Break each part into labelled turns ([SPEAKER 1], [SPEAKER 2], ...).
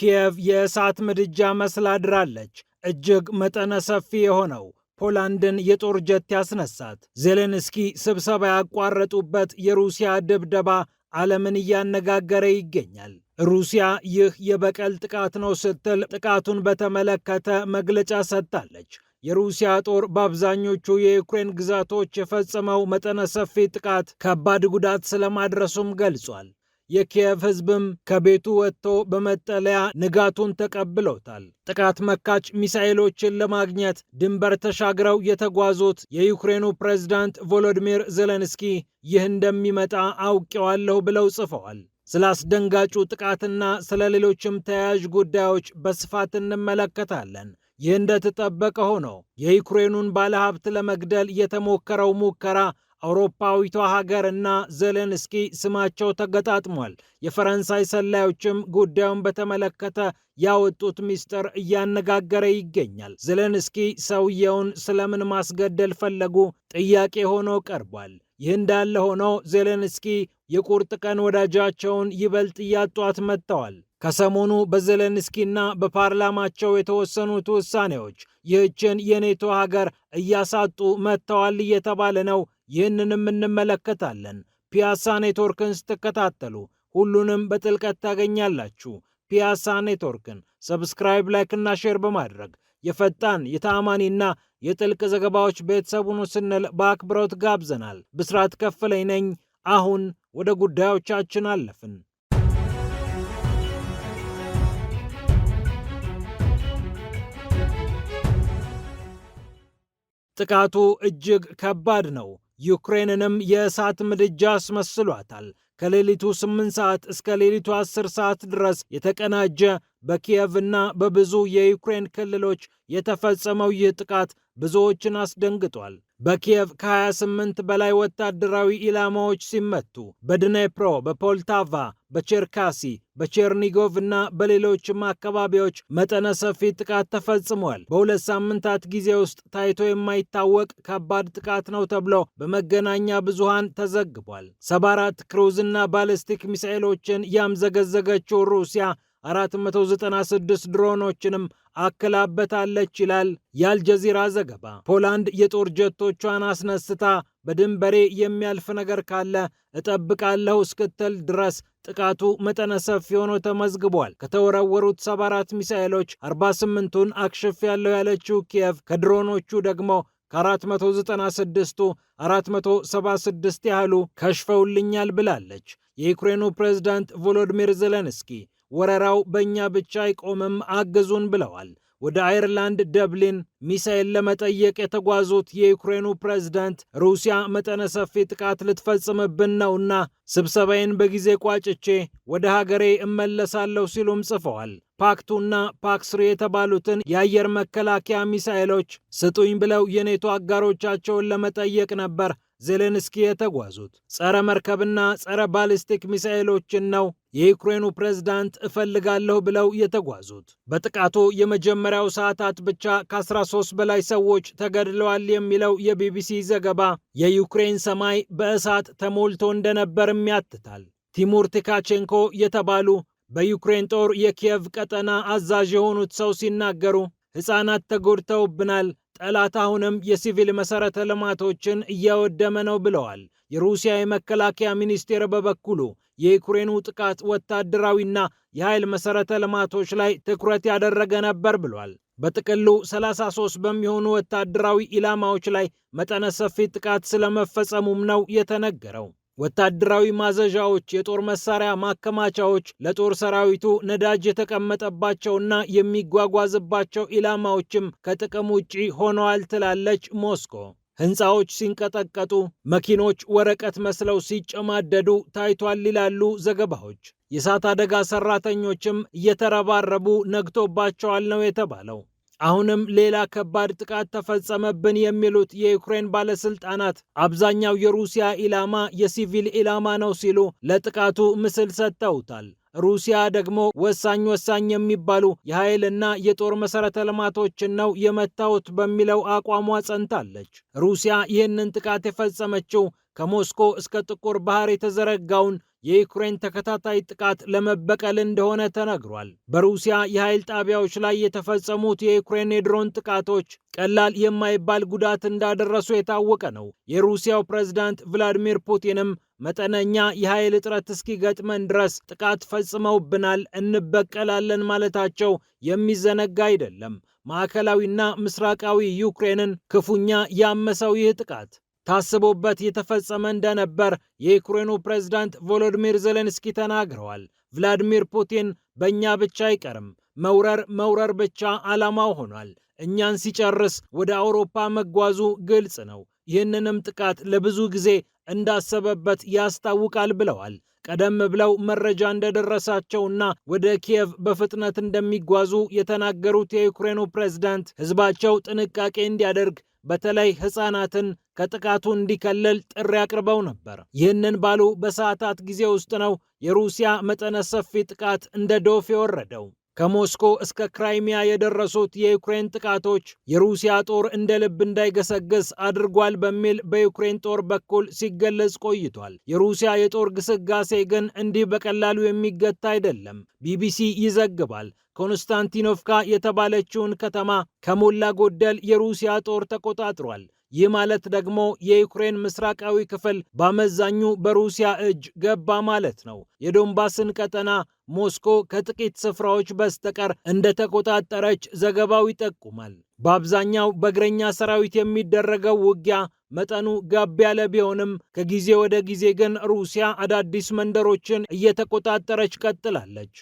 [SPEAKER 1] ኪየቭ የእሳት ምድጃ መስላ አድራለች። እጅግ መጠነ ሰፊ የሆነው ፖላንድን የጦር ጀት ያስነሳት ዜሌንስኪ ስብሰባ ያቋረጡበት የሩሲያ ድብደባ ዓለምን እያነጋገረ ይገኛል። ሩሲያ ይህ የበቀል ጥቃት ነው ስትል ጥቃቱን በተመለከተ መግለጫ ሰጥታለች። የሩሲያ ጦር በአብዛኞቹ የዩክሬን ግዛቶች የፈጸመው መጠነ ሰፊ ጥቃት ከባድ ጉዳት ስለማድረሱም ገልጿል። የኪየቭ ሕዝብም ከቤቱ ወጥቶ በመጠለያ ንጋቱን ተቀብሎታል። ጥቃት መካች ሚሳኤሎችን ለማግኘት ድንበር ተሻግረው የተጓዙት የዩክሬኑ ፕሬዝዳንት ቮሎዲሚር ዜሌንስኪ ይህ እንደሚመጣ አውቄዋለሁ ብለው ጽፈዋል። ስለ አስደንጋጩ ጥቃትና ስለ ሌሎችም ተያያዥ ጉዳዮች በስፋት እንመለከታለን። ይህ እንደተጠበቀ ሆኖ የዩክሬኑን ባለሀብት ለመግደል የተሞከረው ሙከራ አውሮፓዊቷ ሀገር እና ዜሌንስኪ ስማቸው ተገጣጥሟል። የፈረንሳይ ሰላዮችም ጉዳዩን በተመለከተ ያወጡት ሚስጥር እያነጋገረ ይገኛል። ዜሌንስኪ ሰውየውን ስለምን ማስገደል ፈለጉ ጥያቄ ሆኖ ቀርቧል። ይህ እንዳለ ሆኖ ዜሌንስኪ የቁርጥ ቀን ወዳጃቸውን ይበልጥ እያጧት መጥተዋል። ከሰሞኑ በዜሌንስኪና በፓርላማቸው የተወሰኑት ውሳኔዎች ይህችን የኔቶ ሀገር እያሳጡ መጥተዋል እየተባለ ነው። ይህንንም እንመለከታለን። ፒያሳ ኔትወርክን ስትከታተሉ ሁሉንም በጥልቀት ታገኛላችሁ። ፒያሳ ኔትወርክን ሰብስክራይብ፣ ላይክ እና ሼር በማድረግ የፈጣን የተአማኒና የጥልቅ ዘገባዎች ቤተሰቡን ስንል በአክብሮት ጋብዘናል። ብስራት ከፍለኝ ነኝ። አሁን ወደ ጉዳዮቻችን አለፍን። ጥቃቱ እጅግ ከባድ ነው። ዩክሬንንም የእሳት ምድጃ አስመስሏታል። ከሌሊቱ 8 ሰዓት እስከ ሌሊቱ 10 ሰዓት ድረስ የተቀናጀ በኪየቭ እና በብዙ የዩክሬን ክልሎች የተፈጸመው ይህ ጥቃት ብዙዎችን አስደንግጧል። በኪየቭ ከ28 በላይ ወታደራዊ ኢላማዎች ሲመቱ፣ በድኔፕሮ፣ በፖልታቫ፣ በቼርካሲ፣ በቼርኒጎቭ እና በሌሎችም አካባቢዎች መጠነ ሰፊ ጥቃት ተፈጽሟል። በሁለት ሳምንታት ጊዜ ውስጥ ታይቶ የማይታወቅ ከባድ ጥቃት ነው ተብሎ በመገናኛ ብዙሃን ተዘግቧል። 74 ክሩዝ እና ባሊስቲክ ሚሳኤሎችን ያምዘገዘገችው ሩሲያ 496 ድሮኖችንም አክላበታለች ይላል የአልጀዚራ ዘገባ። ፖላንድ የጦር ጀቶቿን አስነስታ በድንበሬ የሚያልፍ ነገር ካለ እጠብቃለሁ እስክትል ድረስ ጥቃቱ መጠነ ሰፊ ሆኖ ተመዝግቧል። ከተወረወሩት 74 ሚሳኤሎች 48ቱን አክሽፌያለሁ ያለችው ኪየቭ ከድሮኖቹ ደግሞ ከ496ቱ 476 ያህሉ ከሽፈውልኛል ብላለች። የዩክሬኑ ፕሬዝዳንት ቮሎዲሚር ዜሌንስኪ ወረራው በእኛ ብቻ አይቆምም አግዙን ብለዋል። ወደ አየርላንድ ደብሊን ሚሳኤል ለመጠየቅ የተጓዙት የዩክሬኑ ፕሬዝዳንት ሩሲያ መጠነ ሰፊ ጥቃት ልትፈጽምብን ነውና ስብሰባዬን በጊዜ ቋጭቼ ወደ ሀገሬ እመለሳለሁ ሲሉም ጽፈዋል። ፓክቱና ፓክስሪ የተባሉትን የአየር መከላከያ ሚሳኤሎች ስጡኝ ብለው የኔቶ አጋሮቻቸውን ለመጠየቅ ነበር ዜሌንስኪ የተጓዙት። ጸረ መርከብና ጸረ ባሊስቲክ ሚሳኤሎችን ነው የዩክሬኑ ፕሬዝዳንት እፈልጋለሁ ብለው የተጓዙት። በጥቃቱ የመጀመሪያው ሰዓታት ብቻ ከ13 በላይ ሰዎች ተገድለዋል የሚለው የቢቢሲ ዘገባ የዩክሬን ሰማይ በእሳት ተሞልቶ እንደነበርም ያትታል። ቲሙር ቲካቼንኮ የተባሉ በዩክሬን ጦር የኪየቭ ቀጠና አዛዥ የሆኑት ሰው ሲናገሩ ሕፃናት ተጎድተውብናል፣ ጠላት አሁንም የሲቪል መሠረተ ልማቶችን እያወደመ ነው ብለዋል። የሩሲያ የመከላከያ ሚኒስቴር በበኩሉ የዩክሬኑ ጥቃት ወታደራዊና የኃይል መሠረተ ልማቶች ላይ ትኩረት ያደረገ ነበር ብሏል። በጥቅሉ 33 በሚሆኑ ወታደራዊ ኢላማዎች ላይ መጠነ ሰፊ ጥቃት ስለመፈጸሙም ነው የተነገረው። ወታደራዊ ማዘዣዎች፣ የጦር መሳሪያ ማከማቻዎች፣ ለጦር ሰራዊቱ ነዳጅ የተቀመጠባቸውና የሚጓጓዝባቸው ኢላማዎችም ከጥቅም ውጪ ሆነዋል ትላለች ሞስኮ። ሕንፃዎች ሲንቀጠቀጡ፣ መኪኖች ወረቀት መስለው ሲጨማደዱ ታይቷል ይላሉ ዘገባዎች። የእሳት አደጋ ሰራተኞችም እየተረባረቡ ነግቶባቸዋል ነው የተባለው። አሁንም ሌላ ከባድ ጥቃት ተፈጸመብን የሚሉት የዩክሬን ባለስልጣናት አብዛኛው የሩሲያ ኢላማ የሲቪል ኢላማ ነው ሲሉ ለጥቃቱ ምስል ሰጥተውታል። ሩሲያ ደግሞ ወሳኝ የሚባሉ የኃይልና የጦር መሠረተ ልማቶችን ነው የመታወት በሚለው አቋሟ ጸንታለች። ሩሲያ ይህንን ጥቃት የፈጸመችው ከሞስኮ እስከ ጥቁር ባህር የተዘረጋውን የዩክሬን ተከታታይ ጥቃት ለመበቀል እንደሆነ ተነግሯል። በሩሲያ የኃይል ጣቢያዎች ላይ የተፈጸሙት የዩክሬን የድሮን ጥቃቶች ቀላል የማይባል ጉዳት እንዳደረሱ የታወቀ ነው። የሩሲያው ፕሬዝዳንት ቭላዲሚር ፑቲንም መጠነኛ የኃይል እጥረት እስኪገጥመን ድረስ ጥቃት ፈጽመውብናል፣ እንበቀላለን ማለታቸው የሚዘነጋ አይደለም። ማዕከላዊና ምስራቃዊ ዩክሬንን ክፉኛ ያመሰው ይህ ጥቃት ታስቦበት የተፈጸመ እንደነበር የዩክሬኑ ፕሬዝዳንት ቮሎዲሚር ዜሌንስኪ ተናግረዋል። ቭላዲሚር ፑቲን በእኛ ብቻ አይቀርም፣ መውረር ብቻ ዓላማው ሆኗል። እኛን ሲጨርስ ወደ አውሮፓ መጓዙ ግልጽ ነው። ይህንንም ጥቃት ለብዙ ጊዜ እንዳሰበበት ያስታውቃል ብለዋል። ቀደም ብለው መረጃ እንደደረሳቸውና ወደ ኪየቭ በፍጥነት እንደሚጓዙ የተናገሩት የዩክሬኑ ፕሬዝዳንት ሕዝባቸው ጥንቃቄ እንዲያደርግ በተለይ ሕፃናትን ከጥቃቱ እንዲከለል ጥሪ አቅርበው ነበር። ይህንን ባሉ በሰዓታት ጊዜ ውስጥ ነው የሩሲያ መጠነ ሰፊ ጥቃት እንደ ዶፍ የወረደው። ከሞስኮ እስከ ክራይሚያ የደረሱት የዩክሬን ጥቃቶች የሩሲያ ጦር እንደ ልብ እንዳይገሰግስ አድርጓል በሚል በዩክሬን ጦር በኩል ሲገለጽ ቆይቷል። የሩሲያ የጦር ግስጋሴ ግን እንዲህ በቀላሉ የሚገታ አይደለም። ቢቢሲ ይዘግባል። ኮንስታንቲኖቭካ የተባለችውን ከተማ ከሞላ ጎደል የሩሲያ ጦር ተቆጣጥሯል። ይህ ማለት ደግሞ የዩክሬን ምስራቃዊ ክፍል በአመዛኙ በሩሲያ እጅ ገባ ማለት ነው። የዶንባስን ቀጠና ሞስኮ ከጥቂት ስፍራዎች በስተቀር እንደተቆጣጠረች ዘገባው ይጠቁማል። በአብዛኛው በእግረኛ ሰራዊት የሚደረገው ውጊያ መጠኑ ጋብ ያለ ቢሆንም ከጊዜ ወደ ጊዜ ግን ሩሲያ አዳዲስ መንደሮችን እየተቆጣጠረች ቀጥላለች።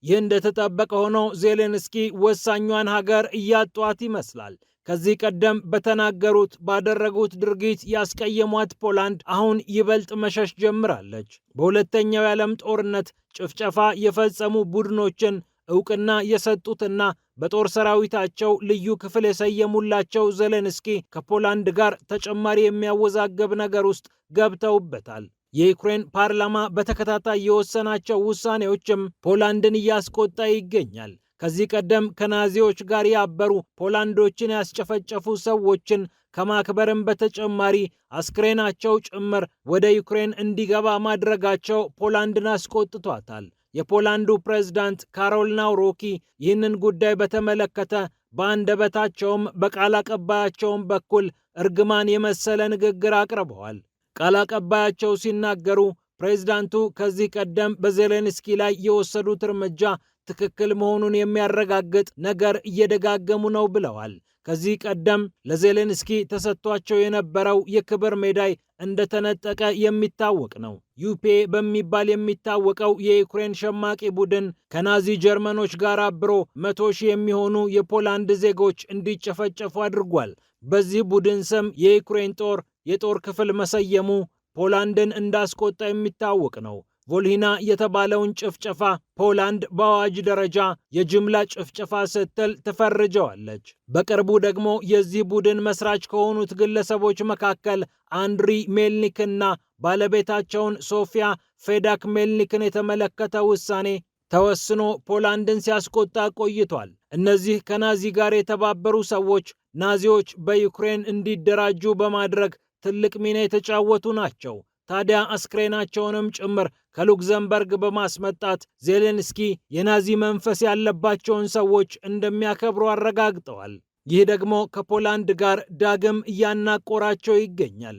[SPEAKER 1] ይህ እንደተጠበቀ ሆኖ ዜሌንስኪ ወሳኟን ሀገር እያጧት ይመስላል። ከዚህ ቀደም በተናገሩት ባደረጉት ድርጊት ያስቀየሟት ፖላንድ አሁን ይበልጥ መሸሽ ጀምራለች። በሁለተኛው የዓለም ጦርነት ጭፍጨፋ የፈጸሙ ቡድኖችን ዕውቅና የሰጡትና በጦር ሰራዊታቸው ልዩ ክፍል የሰየሙላቸው ዜሌንስኪ ከፖላንድ ጋር ተጨማሪ የሚያወዛገብ ነገር ውስጥ ገብተውበታል። የዩክሬን ፓርላማ በተከታታይ የወሰናቸው ውሳኔዎችም ፖላንድን እያስቆጣ ይገኛል። ከዚህ ቀደም ከናዚዎች ጋር ያበሩ ፖላንዶችን ያስጨፈጨፉ ሰዎችን ከማክበርም በተጨማሪ አስክሬናቸው ጭምር ወደ ዩክሬን እንዲገባ ማድረጋቸው ፖላንድን አስቆጥቷታል። የፖላንዱ ፕሬዝዳንት ካሮል ናውሮኪ ይህንን ጉዳይ በተመለከተ በአንደበታቸውም በቃል አቀባያቸውም በኩል እርግማን የመሰለ ንግግር አቅርበዋል። ቃል አቀባያቸው ሲናገሩ ፕሬዝዳንቱ ከዚህ ቀደም በዜሌንስኪ ላይ የወሰዱት እርምጃ ትክክል መሆኑን የሚያረጋግጥ ነገር እየደጋገሙ ነው ብለዋል። ከዚህ ቀደም ለዜሌንስኪ ተሰጥቷቸው የነበረው የክብር ሜዳይ እንደተነጠቀ የሚታወቅ ነው። ዩፔ በሚባል የሚታወቀው የዩክሬን ሸማቂ ቡድን ከናዚ ጀርመኖች ጋር አብሮ 100,000 የሚሆኑ የፖላንድ ዜጎች እንዲጨፈጨፉ አድርጓል። በዚህ ቡድን ስም የዩክሬን ጦር የጦር ክፍል መሰየሙ ፖላንድን እንዳስቆጣ የሚታወቅ ነው። ቮልሂና የተባለውን ጭፍጨፋ ፖላንድ በአዋጅ ደረጃ የጅምላ ጭፍጨፋ ስትል ትፈርጀዋለች። በቅርቡ ደግሞ የዚህ ቡድን መስራች ከሆኑት ግለሰቦች መካከል አንድሪ ሜልኒክና ባለቤታቸውን ሶፊያ ፌዳክ ሜልኒክን የተመለከተ ውሳኔ ተወስኖ ፖላንድን ሲያስቆጣ ቆይቷል። እነዚህ ከናዚ ጋር የተባበሩ ሰዎች ናዚዎች በዩክሬን እንዲደራጁ በማድረግ ትልቅ ሚና የተጫወቱ ናቸው። ታዲያ አስክሬናቸውንም ጭምር ከሉክዘምበርግ በማስመጣት ዜሌንስኪ የናዚ መንፈስ ያለባቸውን ሰዎች እንደሚያከብሩ አረጋግጠዋል። ይህ ደግሞ ከፖላንድ ጋር ዳግም እያናቆራቸው ይገኛል።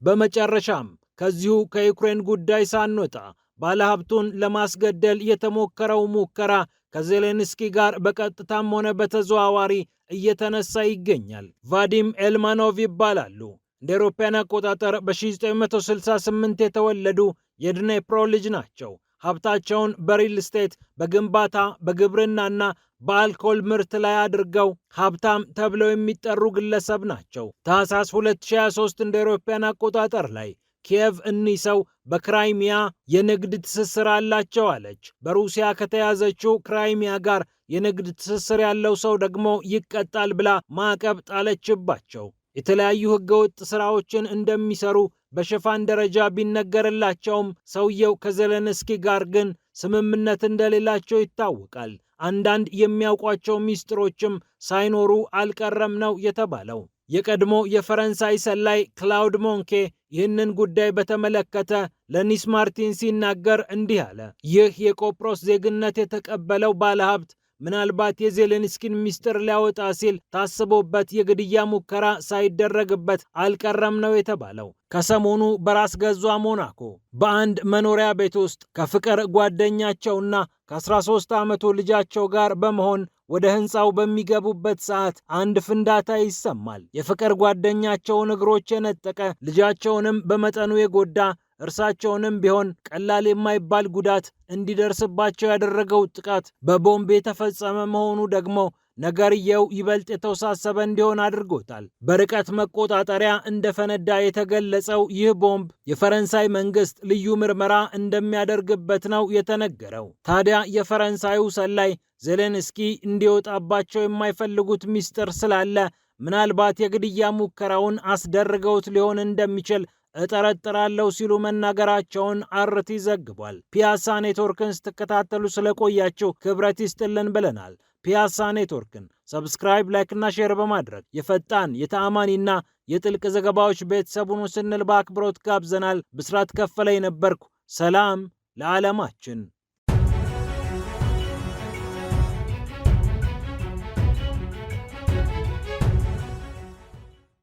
[SPEAKER 1] በመጨረሻም ከዚሁ ከዩክሬን ጉዳይ ሳንወጣ ባለሀብቱን ለማስገደል የተሞከረው ሙከራ ከዜሌንስኪ ጋር በቀጥታም ሆነ በተዘዋዋሪ እየተነሳ ይገኛል። ቫዲም ኤልማኖቭ ይባላሉ። እንደ አውሮፓውያን አቆጣጠር በ1968 የተወለዱ የድኔፕሮ ልጅ ናቸው። ሀብታቸውን በሪል ስቴት፣ በግንባታ፣ በግብርናና በአልኮል ምርት ላይ አድርገው ሀብታም ተብለው የሚጠሩ ግለሰብ ናቸው። ታህሳስ 2023 እንደ አውሮፓውያን አቆጣጠር ላይ ኪየቭ እኒህ ሰው በክራይሚያ የንግድ ትስስር አላቸው አለች። በሩሲያ ከተያዘችው ክራይሚያ ጋር የንግድ ትስስር ያለው ሰው ደግሞ ይቀጣል ብላ ማዕቀብ ጣለችባቸው። የተለያዩ ህገወጥ ስራዎችን እንደሚሰሩ በሽፋን ደረጃ ቢነገርላቸውም ሰውየው ከዜሌንስኪ ጋር ግን ስምምነት እንደሌላቸው ይታወቃል። አንዳንድ የሚያውቋቸው ሚስጥሮችም ሳይኖሩ አልቀረም ነው የተባለው። የቀድሞ የፈረንሳይ ሰላይ ክላውድ ሞንኬ ይህንን ጉዳይ በተመለከተ ለኒስ ማርቲን ሲናገር እንዲህ አለ። ይህ የቆጵሮስ ዜግነት የተቀበለው ባለሀብት ምናልባት የዜሌንስኪን ሚስጥር ሊያወጣ ሲል ታስቦበት የግድያ ሙከራ ሳይደረግበት አልቀረም ነው የተባለው። ከሰሞኑ በራስ ገዟ ሞናኮ በአንድ መኖሪያ ቤት ውስጥ ከፍቅር ጓደኛቸውና ከ13 ዓመቱ ልጃቸው ጋር በመሆን ወደ ህንፃው በሚገቡበት ሰዓት አንድ ፍንዳታ ይሰማል። የፍቅር ጓደኛቸውን እግሮች የነጠቀ ልጃቸውንም በመጠኑ የጎዳ እርሳቸውንም ቢሆን ቀላል የማይባል ጉዳት እንዲደርስባቸው ያደረገው ጥቃት በቦምብ የተፈጸመ መሆኑ ደግሞ ነገርየው ይበልጥ የተወሳሰበ እንዲሆን አድርጎታል። በርቀት መቆጣጠሪያ እንደፈነዳ የተገለጸው ይህ ቦምብ የፈረንሳይ መንግስት ልዩ ምርመራ እንደሚያደርግበት ነው የተነገረው። ታዲያ የፈረንሳዩ ሰላይ ዜሌንስኪ እንዲወጣባቸው የማይፈልጉት ሚስጥር ስላለ ምናልባት የግድያ ሙከራውን አስደርገውት ሊሆን እንደሚችል እጠረጥራለሁ ሲሉ መናገራቸውን አርቲ ዘግቧል። ፒያሳ ኔትወርክን ስትከታተሉ ስለቆያችሁ ክብረት ይስጥልን ብለናል። ፒያሳ ኔትወርክን ሰብስክራይብ፣ ላይክ እና ሼር በማድረግ የፈጣን የተአማኒና የጥልቅ ዘገባዎች ቤተሰቡን ስንል በአክብሮት ጋብዘናል። ብስራት ከፈለ የነበርኩ። ሰላም ለዓለማችን።